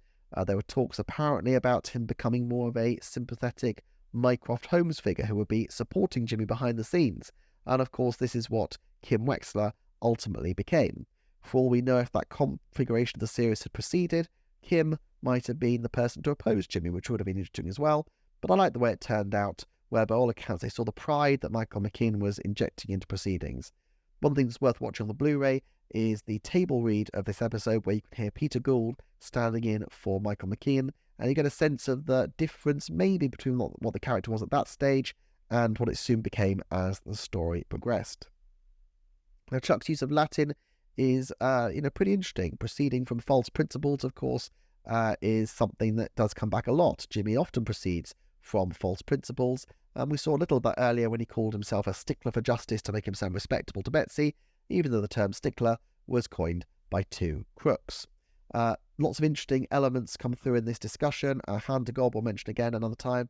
There were talks apparently about him becoming more of a sympathetic Mycroft Holmes figure who would be supporting Jimmy behind the scenes, and of course this is what Kim Wexler ultimately became. For all we know, if that configuration of the series had proceeded, Kim might have been the person to oppose Jimmy, which would have been interesting as well. But I like the way it turned out, where by all accounts they saw the pride that Michael McKean was injecting into proceedings. One thing that's worth watching on the Blu-ray is the table read of this episode, where you can hear Peter Gould standing in for Michael McKean, and you get a sense of the difference maybe between what the character was at that stage and what it soon became as the story progressed. Now, Chuck's use of Latin is pretty interesting. Proceeding from false principles, of course, is something that does come back a lot. Jimmy often proceeds from false principles. We saw a little bit earlier when he called himself a stickler for justice to make him sound respectable to Betsy, even though the term stickler was coined by two crooks. Lots of interesting elements come through in this discussion. Hand to God we'll mention again another time.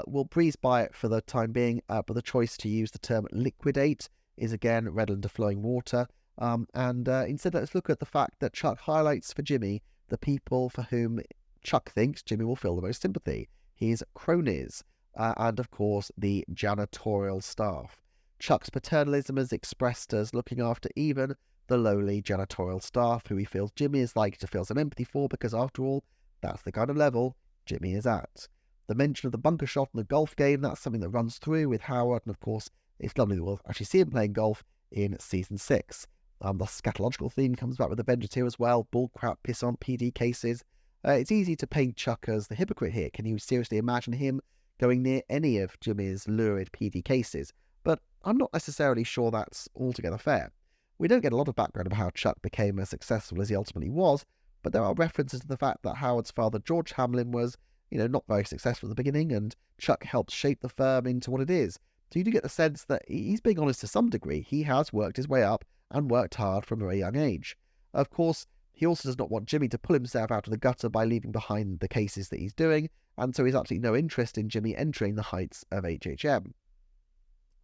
We'll breeze by it for the time being, but the choice to use the term liquidate is again redolent of flowing water. Instead, let's look at the fact that Chuck highlights for Jimmy the people for whom Chuck thinks Jimmy will feel the most sympathy. His cronies, and of course the janitorial staff. Chuck's paternalism is expressed as looking after even the lowly janitorial staff, who he feels Jimmy is likely to feel some empathy for, because after all, that's the kind of level Jimmy is at. The mention of the bunker shot in the golf game, that's something that runs through with Howard, and of course it's lovely that we'll actually see him playing golf in season 6. The scatological theme comes back with the vengeance here as well. Bullcrap, piss on PD cases. It's easy to paint Chuck as the hypocrite here. Can you seriously imagine him going near any of Jimmy's lurid PD cases? But I'm not necessarily sure that's altogether fair. We don't get a lot of background about how Chuck became as successful as he ultimately was, but there are references to the fact that Howard's father, George Hamlin, was, not very successful at the beginning, and Chuck helped shape the firm into what it is. So you do get the sense that he's being honest to some degree. He has worked his way up and worked hard from a very young age. Of course, he also does not want Jimmy to pull himself out of the gutter by leaving behind the cases that he's doing, and so he's absolutely no interest in Jimmy entering the heights of HHM.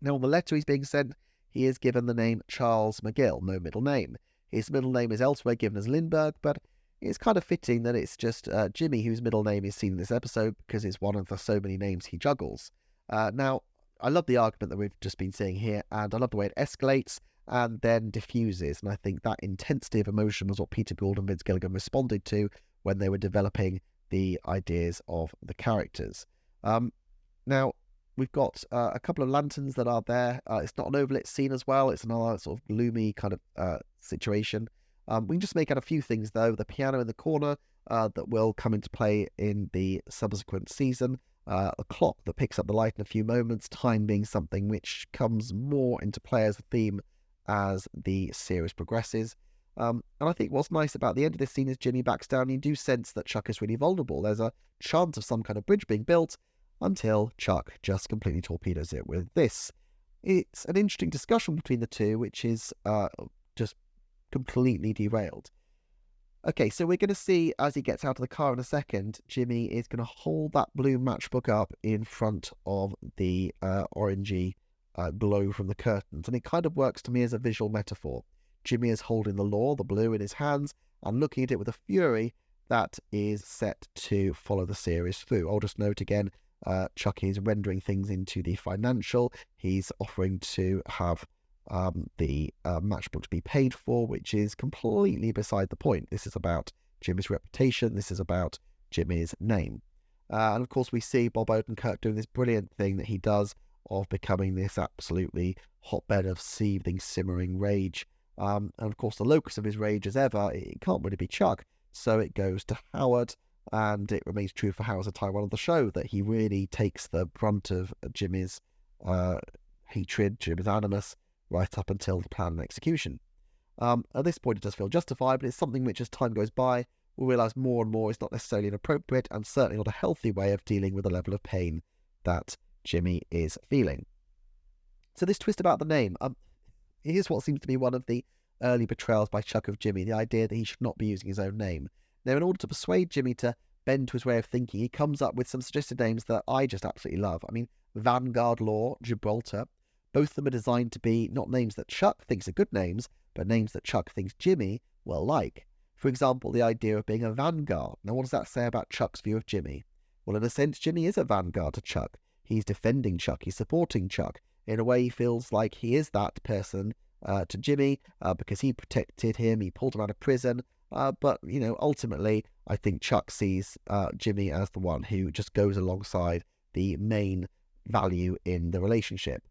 Now, on the letter he's being sent, he is given the name Charles McGill, no middle name. His middle name is elsewhere given as Lindbergh, but it's kind of fitting that it's just Jimmy whose middle name is seen in this episode, because it's one of the so many names he juggles. Now, I love the argument that we've just been seeing here, and I love the way it escalates and then diffuses, and I think that intensity of emotion was what Peter Gould and Vince Gilligan responded to when they were developing the ideas of the characters. Now, we've got a couple of lanterns that are there. It's not an overlit scene as well. It's another sort of gloomy kind of situation. We can just make out a few things, though. The piano in the corner that will come into play in the subsequent season. A clock that picks up the light in a few moments, time being something which comes more into play as a theme as the series progresses. And I think what's nice about the end of this scene is Jimmy backs down. You do sense that Chuck is really vulnerable. There's a chance of some kind of bridge being built until Chuck just completely torpedoes it with this. It's an interesting discussion between the two, which is just completely derailed. Okay, so we're going to see, as he gets out of the car in a second, Jimmy is going to hold that blue matchbook up in front of the orangey glow from the curtains, and it kind of works to me as a visual metaphor. Jimmy is holding the law, the blue, in his hands, and looking at it with a fury that is set to follow the series through. I'll just note again, Chuck is rendering things into the financial. He's offering to have the matchbook to be paid for, which is completely beside the point. This is about Jimmy's reputation. This is about Jimmy's name. And of course, we see Bob Odenkirk doing this brilliant thing that he does of becoming this absolutely hotbed of seething, simmering rage. And of course, the locus of his rage, as ever, it can't really be Chuck. So it goes to Howard, And it remains true for Howard's entire run of the show that he really takes the brunt of Jimmy's hatred, Jimmy's animus, right up until the plan and execution. At this point, it does feel justified, but it's something which, as time goes by, we'll realise more and more is not necessarily an appropriate and certainly not a healthy way of dealing with the level of pain that Jimmy is feeling. So this twist about the name, here's what seems to be one of the early betrayals by Chuck of Jimmy, the idea that he should not be using his own name. Now, in order to persuade Jimmy to bend to his way of thinking, he comes up with some suggested names that I just absolutely love. I mean, Vanguard Law, Gibraltar, both of them are designed to be not names that Chuck thinks are good names, but names that Chuck thinks Jimmy will like. For example, the idea of being a vanguard. Now, what does that say about Chuck's view of Jimmy? Well, in a sense, Jimmy is a vanguard to Chuck. He's defending Chuck. He's supporting Chuck. In a way, he feels like he is that person to Jimmy because he protected him. He pulled him out of prison. But, ultimately, I think Chuck sees Jimmy as the one who just goes alongside the main value in the relationship.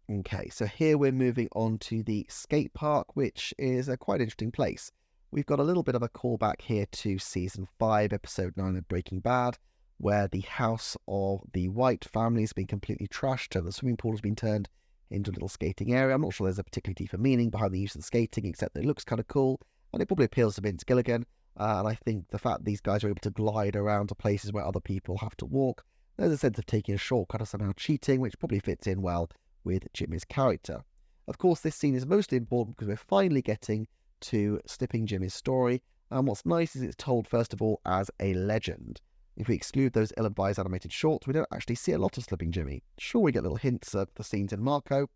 Okay, so here we're moving on to the skate park, which is a quite interesting place. We've got a little bit of a callback here to Season 5, Episode 9 of Breaking Bad, where the house of the White family has been completely trashed and the swimming pool has been turned into a little skating area. I'm not sure there's a particularly deeper meaning behind the use of the skating, except that it looks kind of cool, and it probably appeals to Vince Gilligan. And I think the fact that these guys are able to glide around to places where other people have to walk, there's a sense of taking a shortcut or somehow cheating, which probably fits in well with Jimmy's character. Of course, this scene is mostly important because we're finally getting to Slipping Jimmy's story, and what's nice is it's told first of all as a legend. If we exclude those ill-advised animated shorts, we don't actually see a lot of Slipping Jimmy. Sure, we get little hints of the scenes in Marco,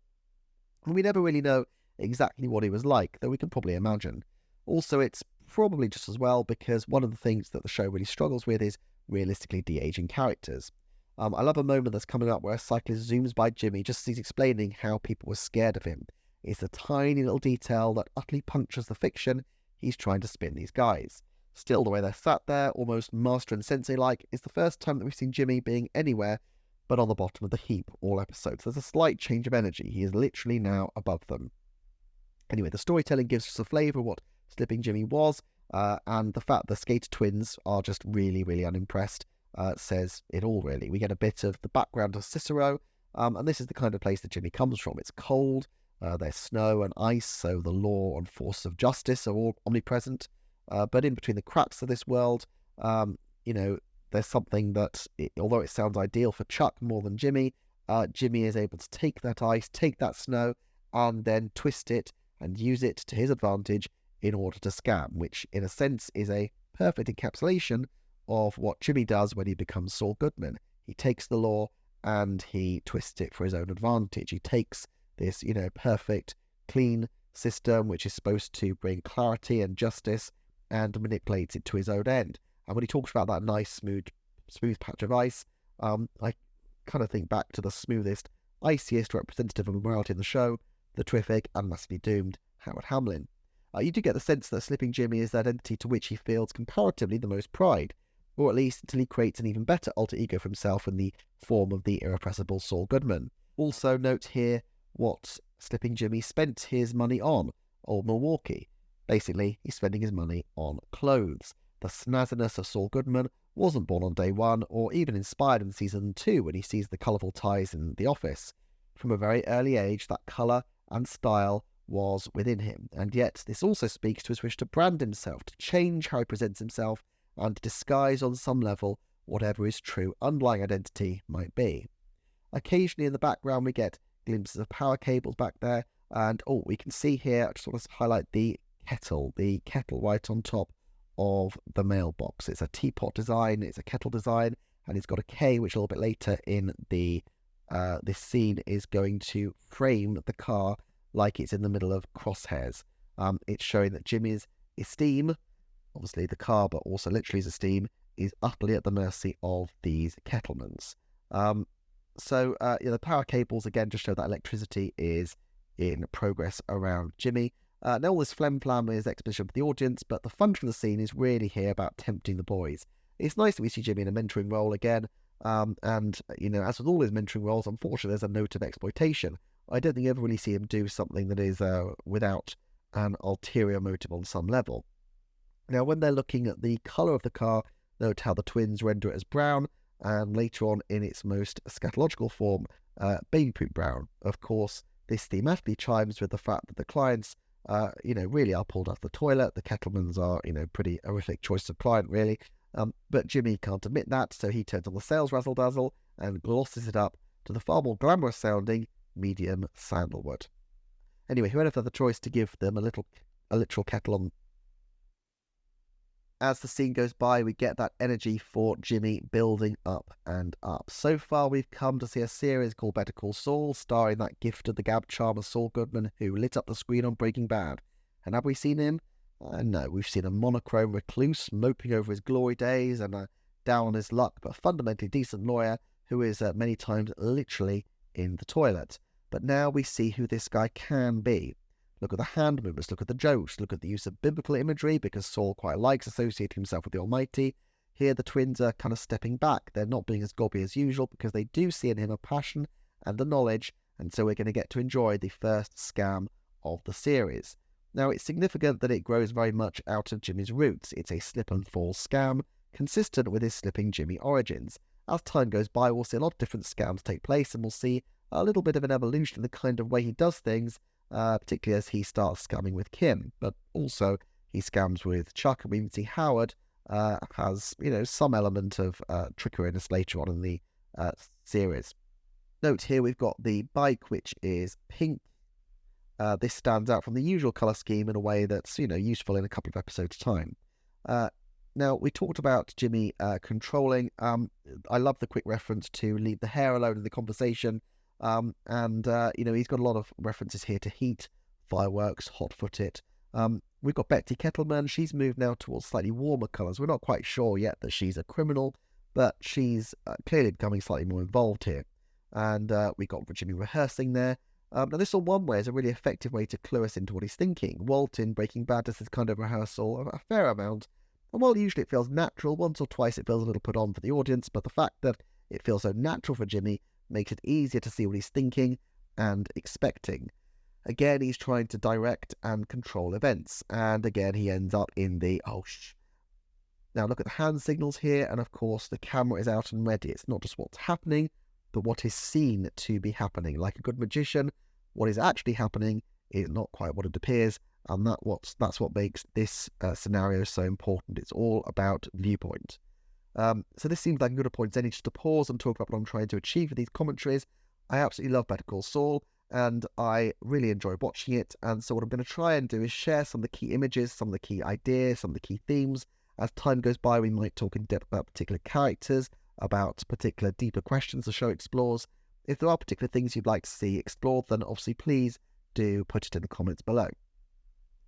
and we never really know exactly what he was like, though we can probably imagine. Also, it's probably just as well because one of the things that the show really struggles with is realistically de-aging characters. I love a moment that's coming up where a cyclist zooms by Jimmy just as he's explaining how people were scared of him. It's a tiny little detail that utterly punctures the fiction he's trying to spin these guys. Still, the way they're sat there, almost master and sensei-like, is the first time that we've seen Jimmy being anywhere but on the bottom of the heap all episodes. There's a slight change of energy. He is literally now above them. Anyway, the storytelling gives us a flavour of what Slipping Jimmy was, and the fact the Skater twins are just really, really unimpressed says it all, really. We get a bit of the background of Cicero, and this is the kind of place that Jimmy comes from. It's cold, there's snow and ice, so the law and force of justice are all omnipresent. But in between the cracks of this world, there's something that, although it sounds ideal for Chuck more than Jimmy, Jimmy is able to take that ice, take that snow, and then twist it and use it to his advantage in order to scam, which in a sense is a perfect encapsulation of what Jimmy does when he becomes Saul Goodman. He takes the law and he twists it for his own advantage. He takes this, perfect, clean system, which is supposed to bring clarity and justice, and manipulates it to his own end. And when he talks about that nice, smooth patch of ice, I kind of think back to the smoothest, iciest representative of morality in the show, the terrific and massively doomed Howard Hamlin. You do get the sense that Slipping Jimmy is that entity to which he feels comparatively the most pride, or at least until he creates an even better alter ego for himself in the form of the irrepressible Saul Goodman. Also note here what Slipping Jimmy spent his money on, Old Milwaukee. Basically, he's spending his money on clothes. The snazziness of Saul Goodman wasn't born on day one, or even inspired in season 2 when he sees the colourful ties in the office. From a very early age, that colour and style was within him, and yet this also speaks to his wish to brand himself, to change how he presents himself, and to disguise on some level whatever his true underlying identity might be. Occasionally in the background we get glimpses of power cables back there, and we can see here, I just want to highlight the kettle right on top of the mailbox. It's a teapot design, it's a kettle design, and it's got a K, which a little bit later in the this scene is going to frame the car like it's in the middle of crosshairs. It's showing that Jimmy's esteem, obviously the car, but also literally his esteem, is utterly at the mercy of these Kettlemans. The power cables again just show that electricity is in progress around Jimmy. Now all this flam is exposition for the audience, but the function of the scene is really here about tempting the boys. It's nice that we see Jimmy in a mentoring role again, and as with all his mentoring roles, unfortunately there's a note of exploitation. I don't think you ever really see him do something that is without an ulterior motive on some level. Now, when they're looking at the colour of the car, note how the twins render it as brown, and later on in its most scatological form, baby poop brown. Of course, this thematically chimes with the fact that the clients, really are pulled out of the toilet. The Kettlemans are, pretty horrific choice of client, really. But Jimmy can't admit that, so he turns on the sales razzle-dazzle and glosses it up to the far more glamorous sounding medium sandalwood. Anyway, whoever had the choice to give them a literal kettle on. As the scene goes by, we get that energy for Jimmy building up and up. So far, we've come to see a series called Better Call Saul, starring that gift of the gab charmer Saul Goodman, who lit up the screen on Breaking Bad. And have we seen him? No, we've seen a monochrome recluse moping over his glory days and a down on his luck but fundamentally decent lawyer who is many times literally in the toilet. But now we see who this guy can be. Look at the hand movements, look at the jokes, look at the use of biblical imagery, because Saul quite likes associating himself with the Almighty. Here the twins are kind of stepping back. They're not being as gobby as usual because they do see in him a passion and a knowledge, and so we're going to get to enjoy the first scam of the series. Now, it's significant that it grows very much out of Jimmy's roots. It's a slip and fall scam, consistent with his slipping Jimmy origins. As time goes by, we'll see a lot of different scams take place, and we'll see a little bit of an evolution in the kind of way he does things, particularly as he starts scamming with Kim, but also he scams with Chuck, and we even see Howard has, some element of trickery-ness later on in the series. Note here we've got the bike, which is pink. This stands out from the usual colour scheme in a way that's, useful in a couple of episodes' time. Now, we talked about Jimmy controlling. I love the quick reference to leave the hair alone in the conversation. He's got a lot of references here to heat, fireworks, hot-foot it. We've got Betsy Kettleman. She's moved now towards slightly warmer colours. We're not quite sure yet that she's a criminal, but she's clearly becoming slightly more involved here. And we got Jimmy rehearsing there. Now, this on one way is a really effective way to clue us into what he's thinking. Walt in Breaking Bad does this kind of rehearsal a fair amount. And while usually it feels natural, once or twice it feels a little put on for the audience, but the fact that it feels so natural for Jimmy makes it easier to see what he's thinking and expecting. Again, he's trying to direct and control events, and again he ends up in the Now look at the hand signals here, and of course the camera is out and ready. It's not just what's happening, but what is seen to be happening. Like a good magician, what is actually happening is not quite what it appears, and that's what makes this scenario so important. It's all about viewpoint. So this seems like a good point, just to pause and talk about what I'm trying to achieve with these commentaries. I absolutely love Better Call Saul, and I really enjoy watching it. And so what I'm going to try and do is share some of the key images, some of the key ideas, some of the key themes. As time goes by, we might talk in depth about particular characters, about particular deeper questions the show explores. If there are particular things you'd like to see explored, then obviously please do put it in the comments below.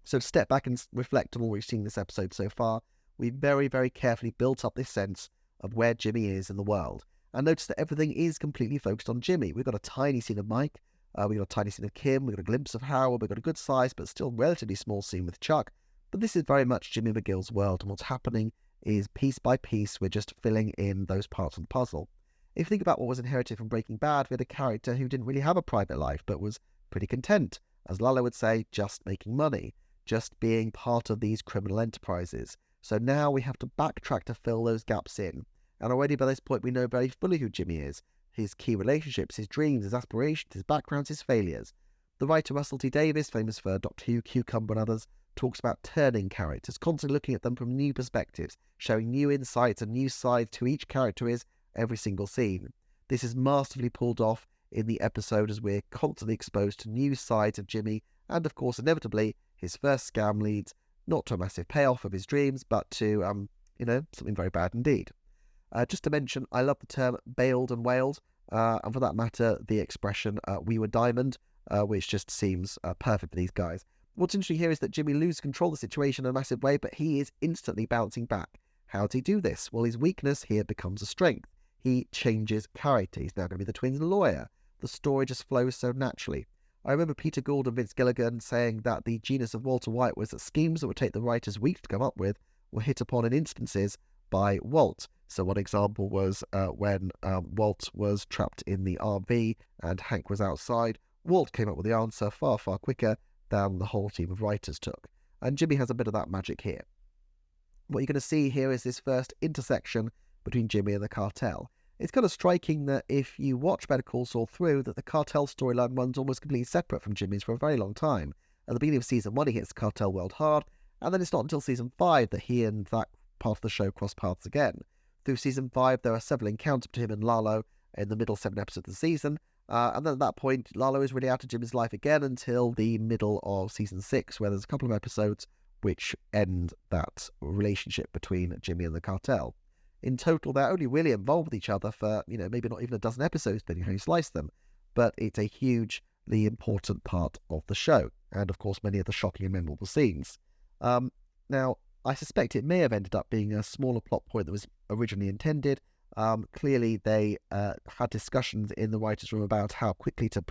So to step back and reflect on what we've seen in this episode so far, we've very, very carefully built up this sense of where Jimmy is in the world. And notice that everything is completely focused on Jimmy. We've got a tiny scene of Mike, we've got a tiny scene of Kim, we've got a glimpse of Howard, we've got a good size but still relatively small scene with Chuck. But this is very much Jimmy McGill's world, and what's happening is piece by piece we're just filling in those parts of the puzzle. If you think about what was inherited from Breaking Bad, we had a character who didn't really have a private life but was pretty content, as Lalo would say, just making money, just being part of these criminal enterprises. So now we have to backtrack to fill those gaps in. And already by this point we know very fully who Jimmy is, his key relationships, his dreams, his aspirations, his backgrounds, his failures. The writer Russell T Davies, famous for Doctor Who, Cucumber and others, talks about turning characters, constantly looking at them from new perspectives, showing new insights and new sides to each character is every single scene. This is masterfully pulled off in the episode as we're constantly exposed to new sides of Jimmy, and of course inevitably his first scam leads not to a massive payoff of his dreams, but to, something very bad indeed. Just to mention, I love the term bailed and wailed, and for that matter, the expression we were diamond, which just seems perfect for these guys. What's interesting here is that Jimmy loses control of the situation in a massive way, but he is instantly bouncing back. How does he do this? Well, his weakness here becomes a strength. He changes character. He's now going to be the twins' lawyer. The story just flows so naturally. I remember Peter Gould and Vince Gilligan saying that the genius of Walter White was that schemes that would take the writers weeks to come up with were hit upon in instances by Walt. So one example was when Walt was trapped in the RV and Hank was outside. Walt came up with the answer far, far quicker than the whole team of writers took. And Jimmy has a bit of that magic here. what you're going to see here is this first intersection between Jimmy and the cartel. It's kind of striking that if you watch Better Call Saul through, that the cartel storyline runs almost completely separate from Jimmy's for a very long time. At the beginning of season 1, he hits the cartel world hard, and then it's not until season 5 that he and that part of the show cross paths again. Through season 5, there are several encounters between him and Lalo in the middle 7 episodes of the season, and then at that point, Lalo is really out of Jimmy's life again until the middle of season 6, where there's a couple of episodes which end that relationship between Jimmy and the cartel. In total, they're only really involved with each other for, maybe not even a dozen episodes, depending on how you slice them, but it's a hugely important part of the show, and of course many of the shocking and memorable scenes. Now, I suspect it may have ended up being a smaller plot point that was originally intended. Clearly, they had discussions in the writers' room about how quickly to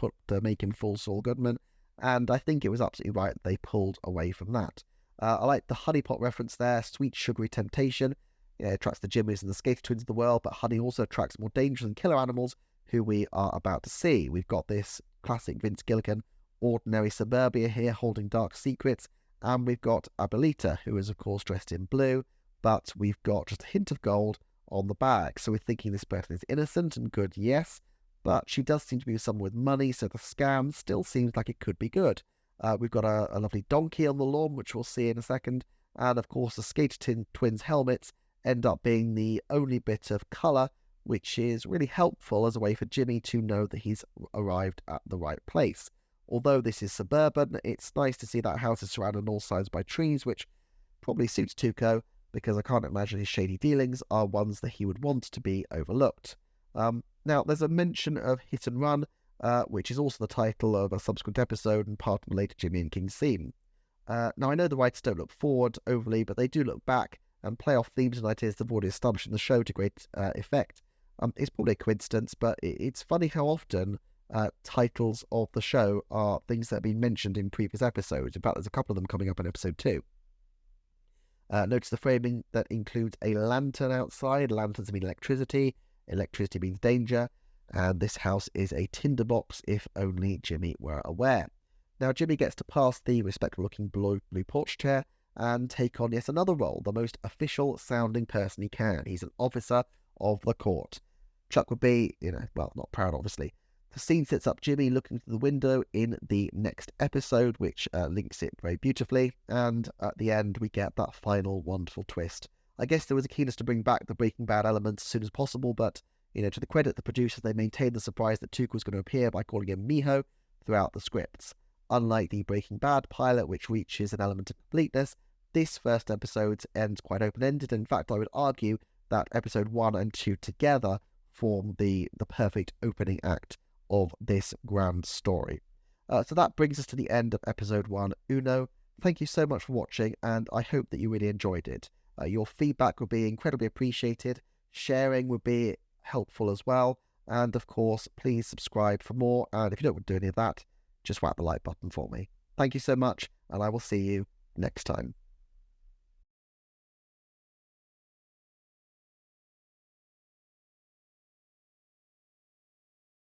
make him full Saul Goodman, and I think it was absolutely right that they pulled away from that. I like the honey pot reference there, sweet sugary temptation. It attracts the Jimmys and the Skater twins of the world, but honey also attracts more dangerous and killer animals who we are about to see. We've got this classic Vince Gilligan, ordinary suburbia here holding dark secrets, and we've got Abuelita, who is of course dressed in blue, but we've got just a hint of gold on the bag. So we're thinking this person is innocent and good, yes, but she does seem to be someone with money, so the scam still seems like it could be good. We've got a lovely donkey on the lawn, which we'll see in a second, and of course the Skater twins' helmets end up being the only bit of colour, which is really helpful as a way for Jimmy to know that he's arrived at the right place. Although this is suburban, it's nice to see that house is surrounded on all sides by trees, which probably suits Tuco, because I can't imagine his shady dealings are ones that he would want to be overlooked. Now, there's a mention of Hit and Run, which is also the title of a subsequent episode and part of a later Jimmy and King's theme. Now, I know the writers don't look forward overly, but they do look back and play off themes and ideas they've already established in the show to great effect. It's probably a coincidence, but it's funny how often titles of the show are things that have been mentioned in previous episodes. In fact, there's a couple of them coming up in episode 2. Notice the framing that includes a lantern outside. Lanterns mean electricity. Electricity means danger. And this house is a tinderbox, if only Jimmy were aware. Now, Jimmy gets to pass the respectable-looking blue porch chair and take on yet another role, the most official-sounding person he can. He's an officer of the court. Chuck would be, not proud, obviously. The scene sets up Jimmy looking through the window in the next episode, which links it very beautifully, and at the end we get that final wonderful twist. I guess there was a keenness to bring back the Breaking Bad elements as soon as possible, but, to the credit of the producers, they maintained the surprise that Tuco was going to appear by calling him Mijo throughout the scripts. Unlike the Breaking Bad pilot, which reaches an element of completeness, this first episode ends quite open-ended. In fact, I would argue that episode 1 and 2 together form the perfect opening act of this grand story. So that brings us to the end of episode 1, Uno. Thank you so much for watching, and I hope that you really enjoyed it. Your feedback would be incredibly appreciated. Sharing would be helpful as well. And of course, please subscribe for more. And if you don't want to do any of that, just whack the like button for me. Thank you so much, and I will see you next time.